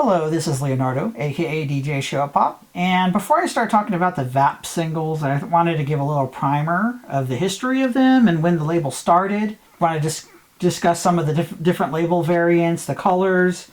Hello, this is Leonardo, aka DJ Show Pop, and before I start talking about the VAP singles, I wanted to give a little primer of the history of them and when the label started. I want to discuss some of the different label variants, the colors,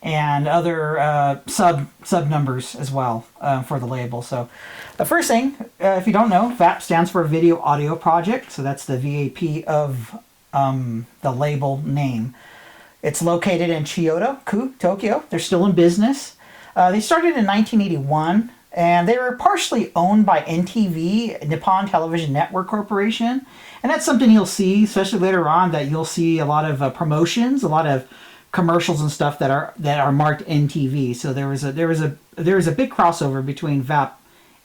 and other sub numbers as well for the label. So the first thing, if you don't know, VAP stands for Video Audio Project, so that's the VAP of the label name. It's located in Chiyoda-ku, Tokyo. They're still in business. They started in 1981, and they were partially owned by NTV, Nippon Television Network Corporation. And that's something you'll see, especially later on, that you'll see a lot of promotions, a lot of commercials and stuff that are marked NTV. So there was a big crossover between VAP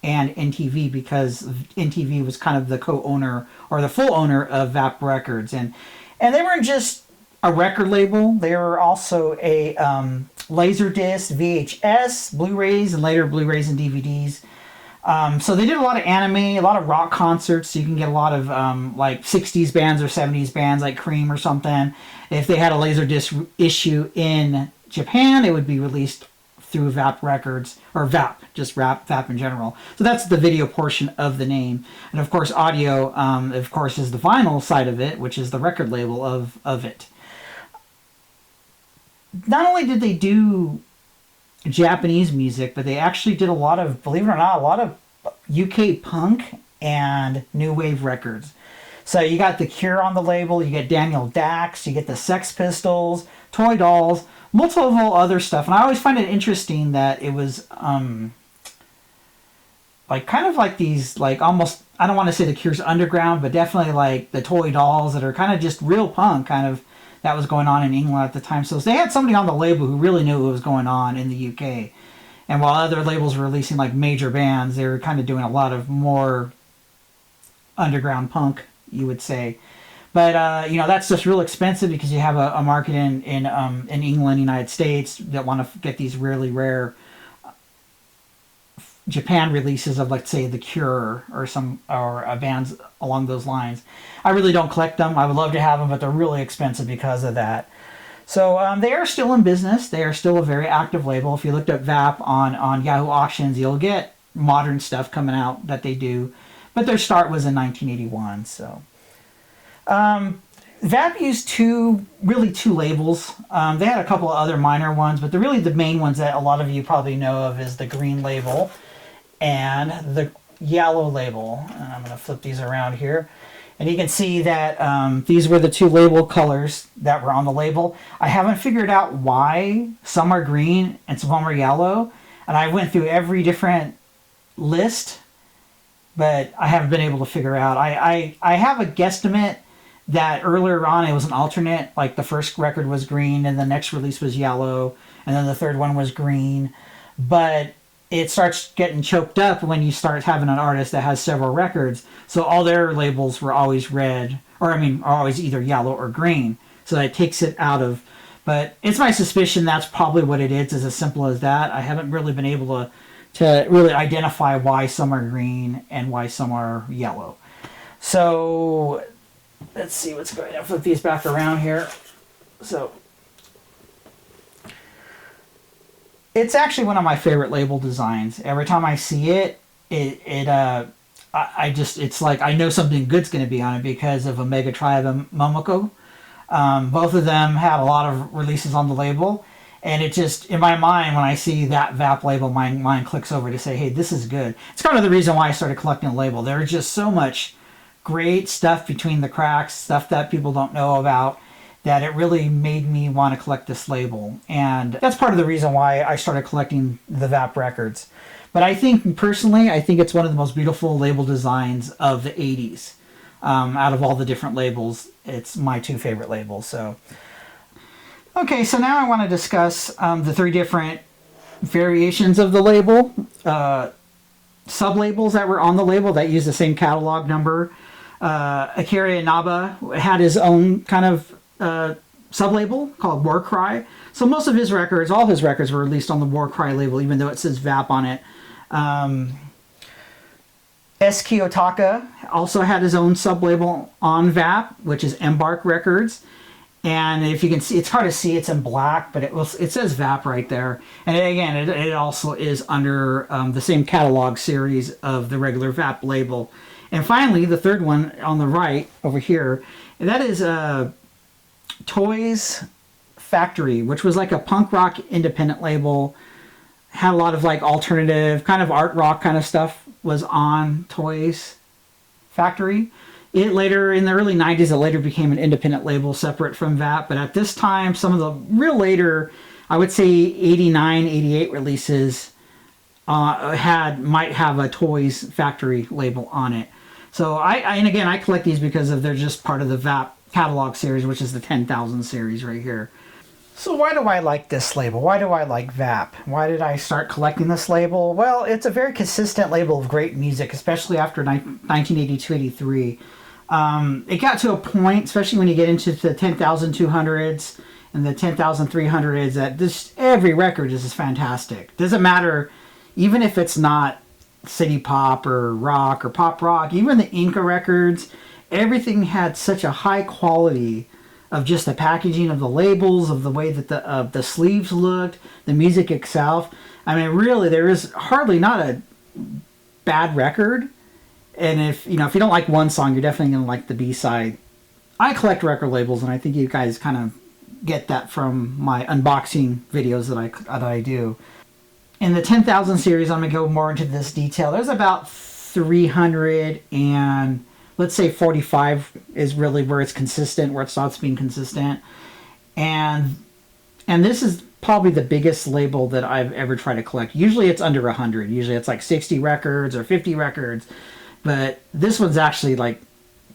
and NTV because NTV was kind of the co-owner or the full owner of VAP Records, and they weren't just a record label. They were also a Laserdisc, VHS, Blu-rays, and later Blu-rays and DVDs. So they did a lot of anime, a lot of rock concerts. So you can get a lot of like 60s bands or 70s bands like Cream or something. If they had a Laserdisc issue in Japan, it would be released through VAP Records, or VAP, just VAP in general. So that's the video portion of the name. And of course, audio, of course, is the vinyl side of it, which is the record label of it. Not only did they do Japanese music, but they actually did a lot of, believe it or not, a lot of UK punk and new wave records. So you got The Cure on the label, you get Daniel Dax, you get the Sex Pistols, Toy Dolls, multiple other stuff. And I always find it interesting that it was like kind of like these, like almost, I don't want to say The Cure's underground, but definitely like the Toy Dolls that are kind of just real punk kind of. That was going on in England at the time. So they had somebody on the label who really knew what was going on in the UK. And while other labels were releasing like major bands, they were kind of doing a lot of more underground punk, you would say. But, you know, that's just real expensive because you have a market in England, United States that want to get these really rare Japan releases of, let's say, The Cure or bands along those lines. I really don't collect them. I would love to have them, but they're really expensive because of that. So they are still in business. They are still a very active label. If you looked up VAP on Yahoo Auctions, you'll get modern stuff coming out that they do. But their start was in 1981. So VAP used two labels. They had a couple of other minor ones, but the main ones that a lot of you probably know of is the green label and the yellow label. And I'm going to flip these around here. And you can see that these were the two label colors that were on the label. I haven't figured out why some are green and some are yellow. And I went through every different list, but I haven't been able to figure out. I have a guesstimate that earlier on it was an alternate, like the first record was green and the next release was yellow, and then the third one was green. But it starts getting choked up when you start having an artist that has several records. So all their labels were always red, are always either yellow or green. So that takes it out of, but it's my suspicion that's probably what it is as simple as that. I haven't really been able to really identify why some are green and why some are yellow. So let's see what's going on. Flip these back around here. So it's actually one of my favorite label designs. Every time I see it, it's like I know something good's going to be on it because of Omega Tribe and Momoko. Both of them had a lot of releases on the label, and it just, in my mind, when I see that VAP label, my mind clicks over to say, hey, this is good. It's kind of the reason why I started collecting the label. There's just so much great stuff between the cracks, stuff that people don't know about, that it really made me want to collect this label. And that's part of the reason why I started collecting the VAP records. But I think, personally, it's one of the most beautiful label designs of the 80s. Out of all the different labels, it's my two favorite labels. So, okay, so now I want to discuss the three different variations of the label. Sub-labels that were on the label that use the same catalog number. Akira Inaba had his own kind of sub-label called War Cry. So most of his records, all his records were released on the War Cry label, even though it says VAP on it. S. Kiyotaka also had his own sub-label on VAP, which is Embark Records. And if you can see, it's hard to see, it's in black, but it says VAP right there. And again, it also is under the same catalog series of the regular VAP label. And finally, the third one on the right over here, that is Toys Factory, which was like a punk rock independent label. Had a lot of like alternative, kind of art rock kind of stuff was on Toys Factory. It later, in the early 90s, it later became an independent label separate from VAP. But at this time, some of the real later, I would say 89, 88 releases might have a Toys Factory label on it. So and again, I collect these because they're just part of the VAP catalog series, which is the 10,000 series right here. So why do I like this label? Why do I like VAP? Why did I start collecting this label? Well, it's a very consistent label of great music, especially after 1982-83. It got to a point, especially when you get into the 10,200s and the 10,300s, that every record is just fantastic. Doesn't matter, even if it's not city pop or rock or pop rock, even the Inca records, everything had such a high quality of just the packaging of the labels, of the way that the sleeves looked, the music itself. I mean, really, there is hardly not a bad record. And if you don't like one song, you're definitely going to like the B-side. I collect record labels, and I think you guys kind of get that from my unboxing videos that I do. In the 10,000 series, I'm going to go more into this detail. There's about 300 and let's say 45 is really where it's consistent, where it stops being consistent. And this is probably the biggest label that I've ever tried to collect. Usually it's under 100. Usually it's like 60 records or 50 records. But this one's actually like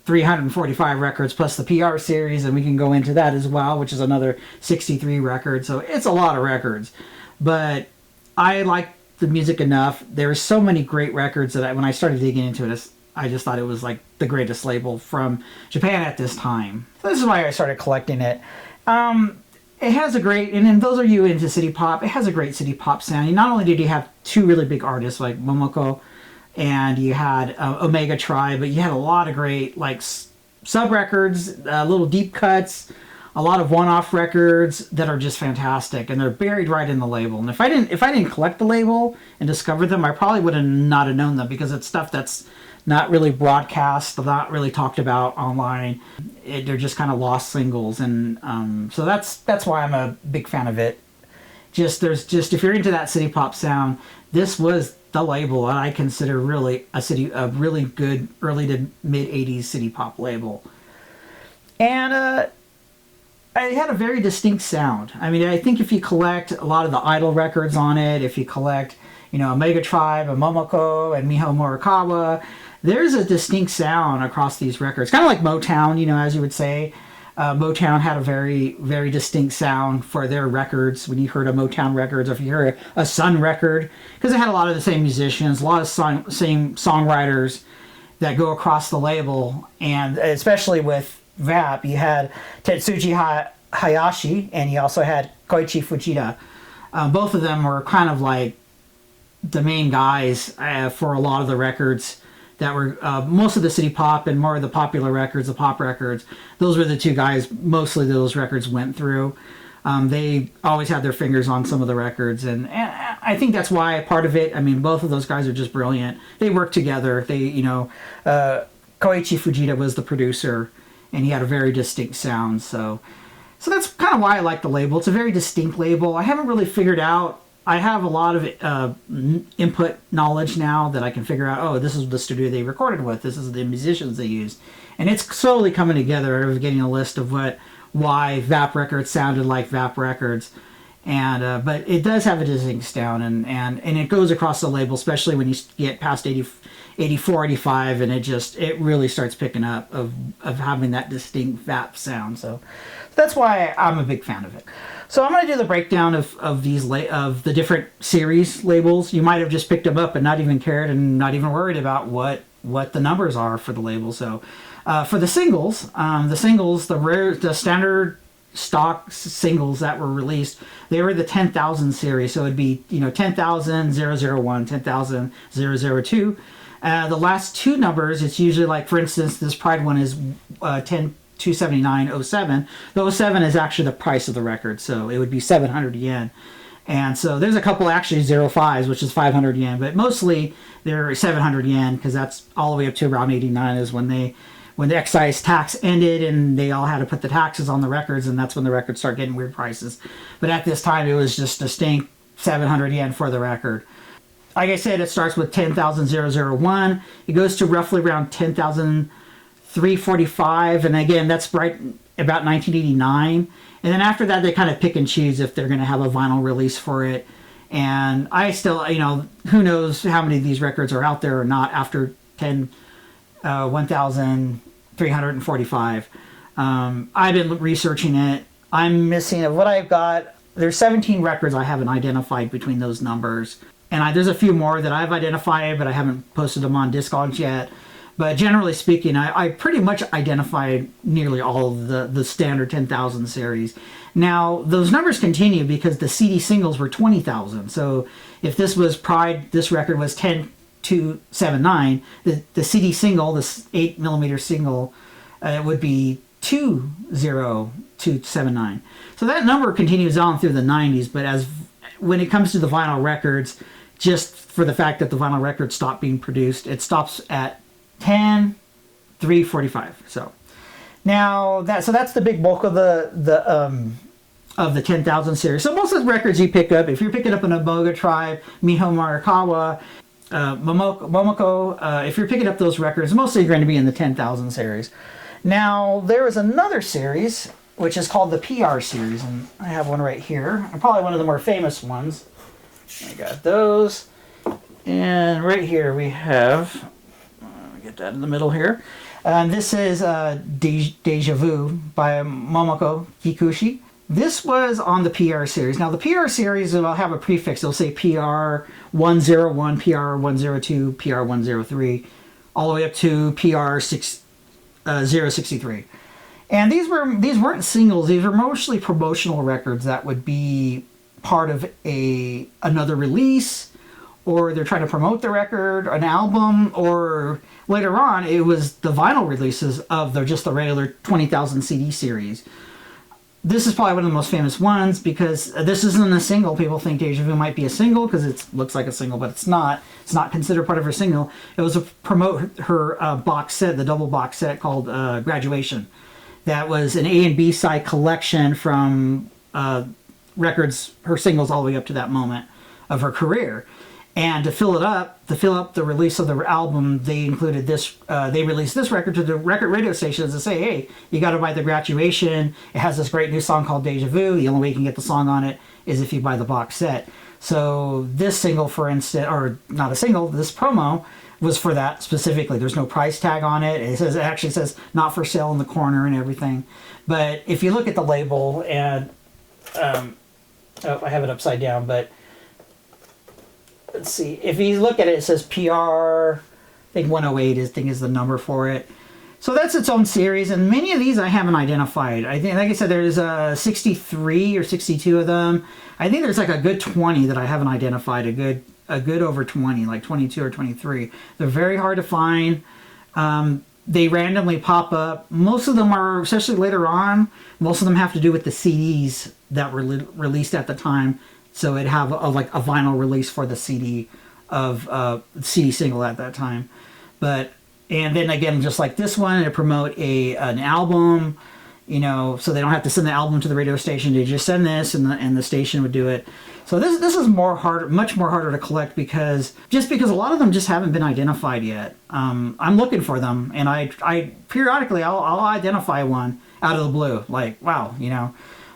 345 records plus the PR series, and we can go into that as well, which is another 63 records. So it's a lot of records. But I like the music enough. There's so many great records that when I started digging into it, I just thought it was like the greatest label from Japan at this time. So this is why I started collecting it. It has a great, and then those of you into city pop, it has a great city pop sound. And not only did you have two really big artists like Momoko, and you had Omega Tribe, but you had a lot of great like sub records, little deep cuts, a lot of one-off records that are just fantastic, and they're buried right in the label. And if I didn't collect the label and discover them, I probably would have not have known them, because it's stuff that's not really broadcast, not really talked about online. They're just kind of lost singles, and so that's why I'm a big fan of it. If you're into that city pop sound, this was the label that I consider really a really good early to mid 80s city pop label. And it had a very distinct sound. I mean, I think if you collect a lot of the Idol records on it, if you collect, Omega Tribe and Momoko and Miho Morikawa, there's a distinct sound across these records. Kind of like Motown, as you would say. Motown had a very, very distinct sound for their records. When you heard a Motown records, or if you heard a Sun record, because it had a lot of the same musicians, a lot of same songwriters that go across the label. And especially with VAP, you had Tetsuji Hayashi, and you also had Koichi Fujita. Both of them were kind of like the main guys for a lot of the records that were most of the city pop and more of the popular records, the pop records. Those were the two guys mostly those records went through. They always had their fingers on some of the records, and I think that's why part of it. I mean, both of those guys are just brilliant. They work together. Koichi Fujita was the producer, and he had a very distinct sound. So that's kind of why I like the label. It's a very distinct label. I haven't really figured out. I have a lot of input knowledge now that I can figure out, this is the studio they recorded with, this is the musicians they used. And it's slowly coming together of getting a list of why VAP records sounded like VAP records. And but it does have a distinct sound, and it goes across the label, especially when you get past 84, 85, and it really starts picking up of having that distinct VAP sound. So that's why I'm a big fan of it. So I'm going to do the breakdown of the different series labels. You might have just picked them up and not even cared and not even worried about what the numbers are for the label. So for the singles, the standard stock singles that were released, they were the 10,000 series. So it'd be 10,000 001, 10,000 002. The last two numbers, it's usually like, for instance, this Pride one is 10 279.07. The 07 is actually the price of the record, so it would be 700 yen. And so there's a couple actually 05s, which is 500 yen, but mostly they're 700 yen because that's all the way up to around 89 is when the excise tax ended and they all had to put the taxes on the records, and that's when the records start getting weird prices. But at this time, it was just a distinct 700 yen for the record. Like I said, it starts with 10,001. It goes to roughly around 10,345, and again, that's right about 1989. And then after that, they kind of pick and choose if they're going to have a vinyl release for it. And I still, who knows how many of these records are out there or not after 1,345. I've been researching it. I'm missing what I've got. There's 17 records I haven't identified between those numbers. And there's a few more that I've identified, but I haven't posted them on Discogs yet. But generally speaking, I pretty much identified nearly all of the standard 10,000 series. Now, those numbers continue because the CD singles were 20,000. So if this was Pride, this record was 10,279. The CD single, this 8mm single, would be 20279. So that number continues on through the 90s, but when it comes to the vinyl records, just for the fact that the vinyl records stopped being produced, it stops at 10,345. So now that's the big bulk of the 10,000 series. So most of the records you pick up, if you're picking up an Aboga Tribe, Miho Morikawa, Momoko, if you're picking up those records, mostly you're going to be in the 10,000 series. Now there is another series which is called the PR series, and I have one right here. Probably one of the more famous ones. I got those, and right here we have. Get that in the middle here. This is Deja Vu by Momoko Kikuchi. This was on the PR series. Now the PR series will have a prefix. It'll say PR101, PR102, PR103, all the way up to PR063. And these weren't singles. These were mostly promotional records that would be part of another release, or they're trying to promote the record, an album, or later on it was the vinyl releases of just the regular 20,000 CD series. This is probably one of the most famous ones because this isn't a single. People think Deja Vu might be a single because it looks like a single, but it's not. It's not considered part of her single. It was to promote her box set, the double box set called Graduation. That was an A and B side collection from records, her singles all the way up to that moment of her career. And to fill up the release of the album, they included this. They released this record to the record radio stations to say, "Hey, you got to buy the Graduation. It has this great new song called Deja Vu. The only way you can get the song on it is if you buy the box set." So this single, for instance, or not a single, this promo was for that specifically. There's no price tag on it. It actually says "not for sale" in the corner and everything. But if you look at the label and I have it upside down, but. Let's see. If you look at it, it says PR. I think 108 is the number for it. So that's its own series, and many of these I haven't identified. I think, like I said, there's 63 or 62 of them. I think there's like a good 20 that I haven't identified. A good over 20, like 22 or 23. They're very hard to find. They randomly pop up. Most of them are, especially later on. Most of them have to do with the CDs that were released at the time. So it'd have a vinyl release for the CD of CD single at that time. And then again, just like this one, it'd promote an album, so they don't have to send the album to the radio station. They just send this, and the station would do it. So this is much more harder to collect because a lot of them just haven't been identified yet. I'm looking for them, and I periodically I'll identify one out of the blue, like wow,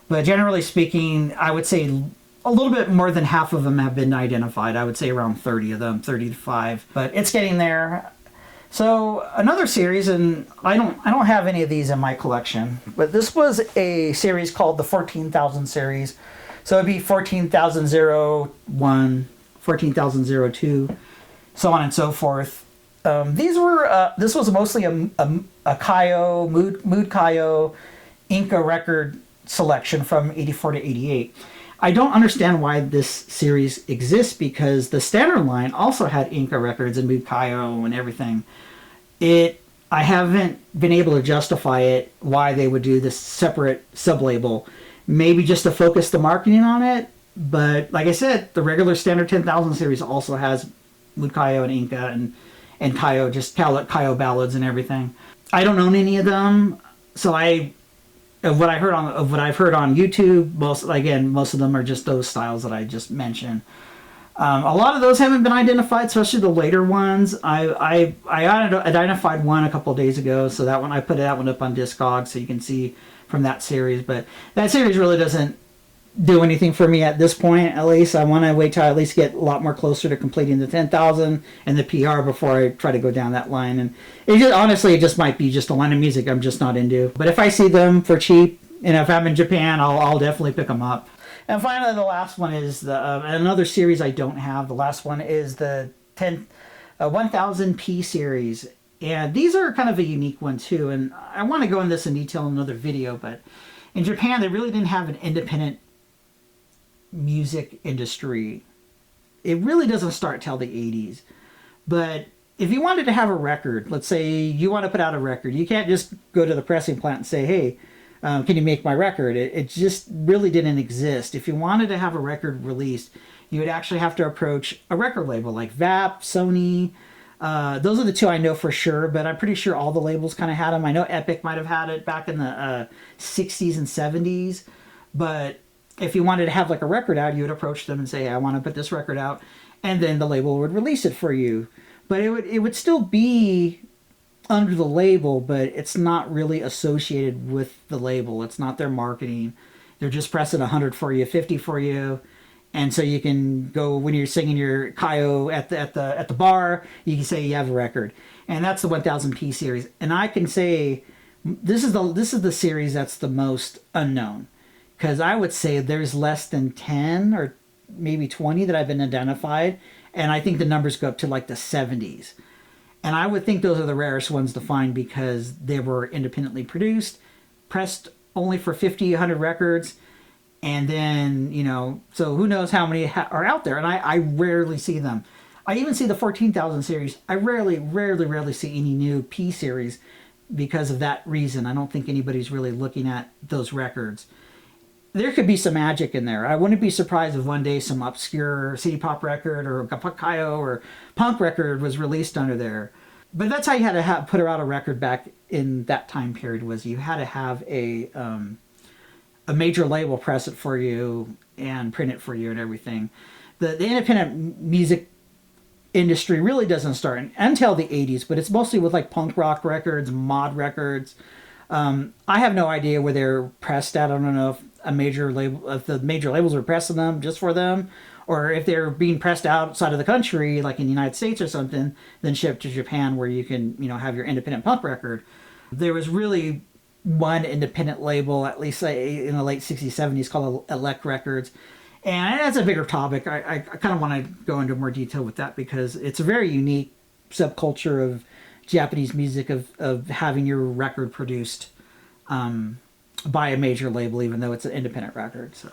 But generally speaking, I would say a little bit more than half of them have been identified. I would say around 30 of them, 30 to 5. But it's getting there. So another series, and I don't have any of these in my collection, but this was a series called the 14,000 series. So it'd be 14,001, 14,002, so on and so forth. This was mostly a Kayo, Mood Kayo, Inca record selection from 84 to 88. I don't understand why this series exists because the standard line also had Inca records and Mood Kayo and everything. It I haven't been able to justify it, why they would do this separate sub-label. Maybe just to focus the marketing on it. But like I said, the regular standard 10,000 series also has Mukayo and Inca and Kayo, just Kayo ballads and everything. I don't own any of them, so of what I've heard on YouTube, most of them are just those styles that I just mentioned. A lot of those haven't been identified, especially the later ones. I identified one a couple of days ago, so that one I put that one up on Discogs so you can see from that series. But that series really doesn't do anything for me at this point. At least I want to wait till I at least get a lot more closer to completing the 10,000 and the PR before I try to go down that line. And it just might be just a line of music I'm just not into. But if I see them for cheap, and if I'm in Japan, I'll definitely pick them up. And finally, the last one is another series I don't have. The last one is the 1000P series. And these are kind of a unique one too. And I want to go into this in detail in another video. But in Japan, they really didn't have an independent music industry. It really doesn't start till the 80s. But if you wanted to have a record, let's say you want to put out a record, you can't just go to the pressing plant and say, hey, can you make my record? It just really didn't exist. If you wanted to have a record released, you would actually have to approach a record label like VAP, Sony. Those are the two I know for sure, but I'm pretty sure all the labels kind of had them. I know Epic might have had it back in the 60s and 70s, but if you wanted to have like a record out, you would approach them and say, hey, I want to put this record out, and then the label would release it for you. But it would still be under the label, but it's not really associated with the label. It's not their marketing. They're just pressing 100 for you, 50 for you, and so you can go when you're singing your Kayo at the bar. You can say you have a record, and that's the 1000P series. And I can say this is the series that's the most unknown, because I would say there's less than 10 or maybe 20 that have been identified, and I think the numbers go up to like the 70s. And I would think those are the rarest ones to find because they were independently produced, pressed only for 50, 100 records. And then, so who knows how many are out there. And I rarely see them. I even see the 14,000 series. I rarely see any new P series because of that reason. I don't think anybody's really looking at those records. There could be some magic in there. I wouldn't be surprised if one day some obscure city pop record or Kayo or punk record was released under there. But that's how you had to put out a record back in that time period, was you had to have a major label press it for you and print it for you and everything. The independent music industry really doesn't start until the 80s, but it's mostly with like punk rock records, mod records. I have no idea where they're pressed at. I don't know if the major labels are pressing them just for them, or if they're being pressed outside of the country, like in the United States or something, then shipped to Japan where you can, have your independent punk record. There was really one independent label, at least in the late 60s, 70s, called Elect Records. And that's a bigger topic. I kind of want to go into more detail with that because it's a very unique subculture of Japanese music of having your record produced by a major label, even though it's an independent record. So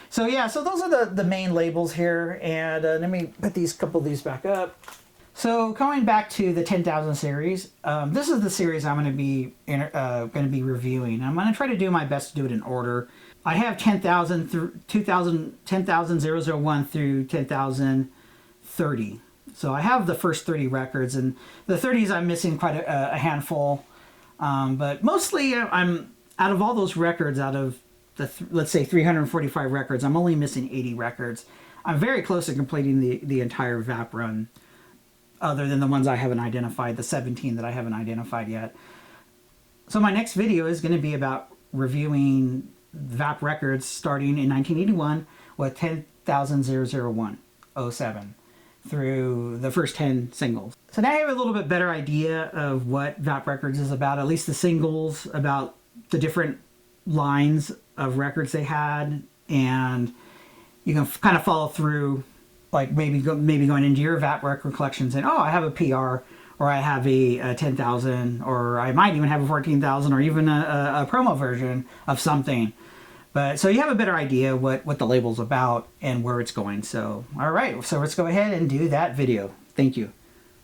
those are the main labels here. And let me put couple of these back up. So coming back to the 10,000 series, this is the series I'm going to be reviewing. I'm going to try to do my best to do it in order. I have 10,000 through 10,001 through 10,030. So I have the first 30 records, and the 30s I'm missing quite a handful. But mostly I'm out of all those records, out of let's say 345 records, I'm only missing 80 records. I'm very close to completing the entire VAP run, other than the ones I haven't identified, the 17 that I haven't identified yet. So my next video is going to be about reviewing VAP records starting in 1981 with 10,001 through the first 10 singles. So now I have a little bit better idea of what VAP Records is about, at least the singles, about the different lines of records they had, and you can kind of follow through, like maybe going into your VAP record collection saying, oh, I have a PR, or I have a 10,000, or I might even have a 14,000, or even a promo version of something. But so you have a better idea what the label's about and where it's going. So, all right, so let's go ahead and do that video. Thank you.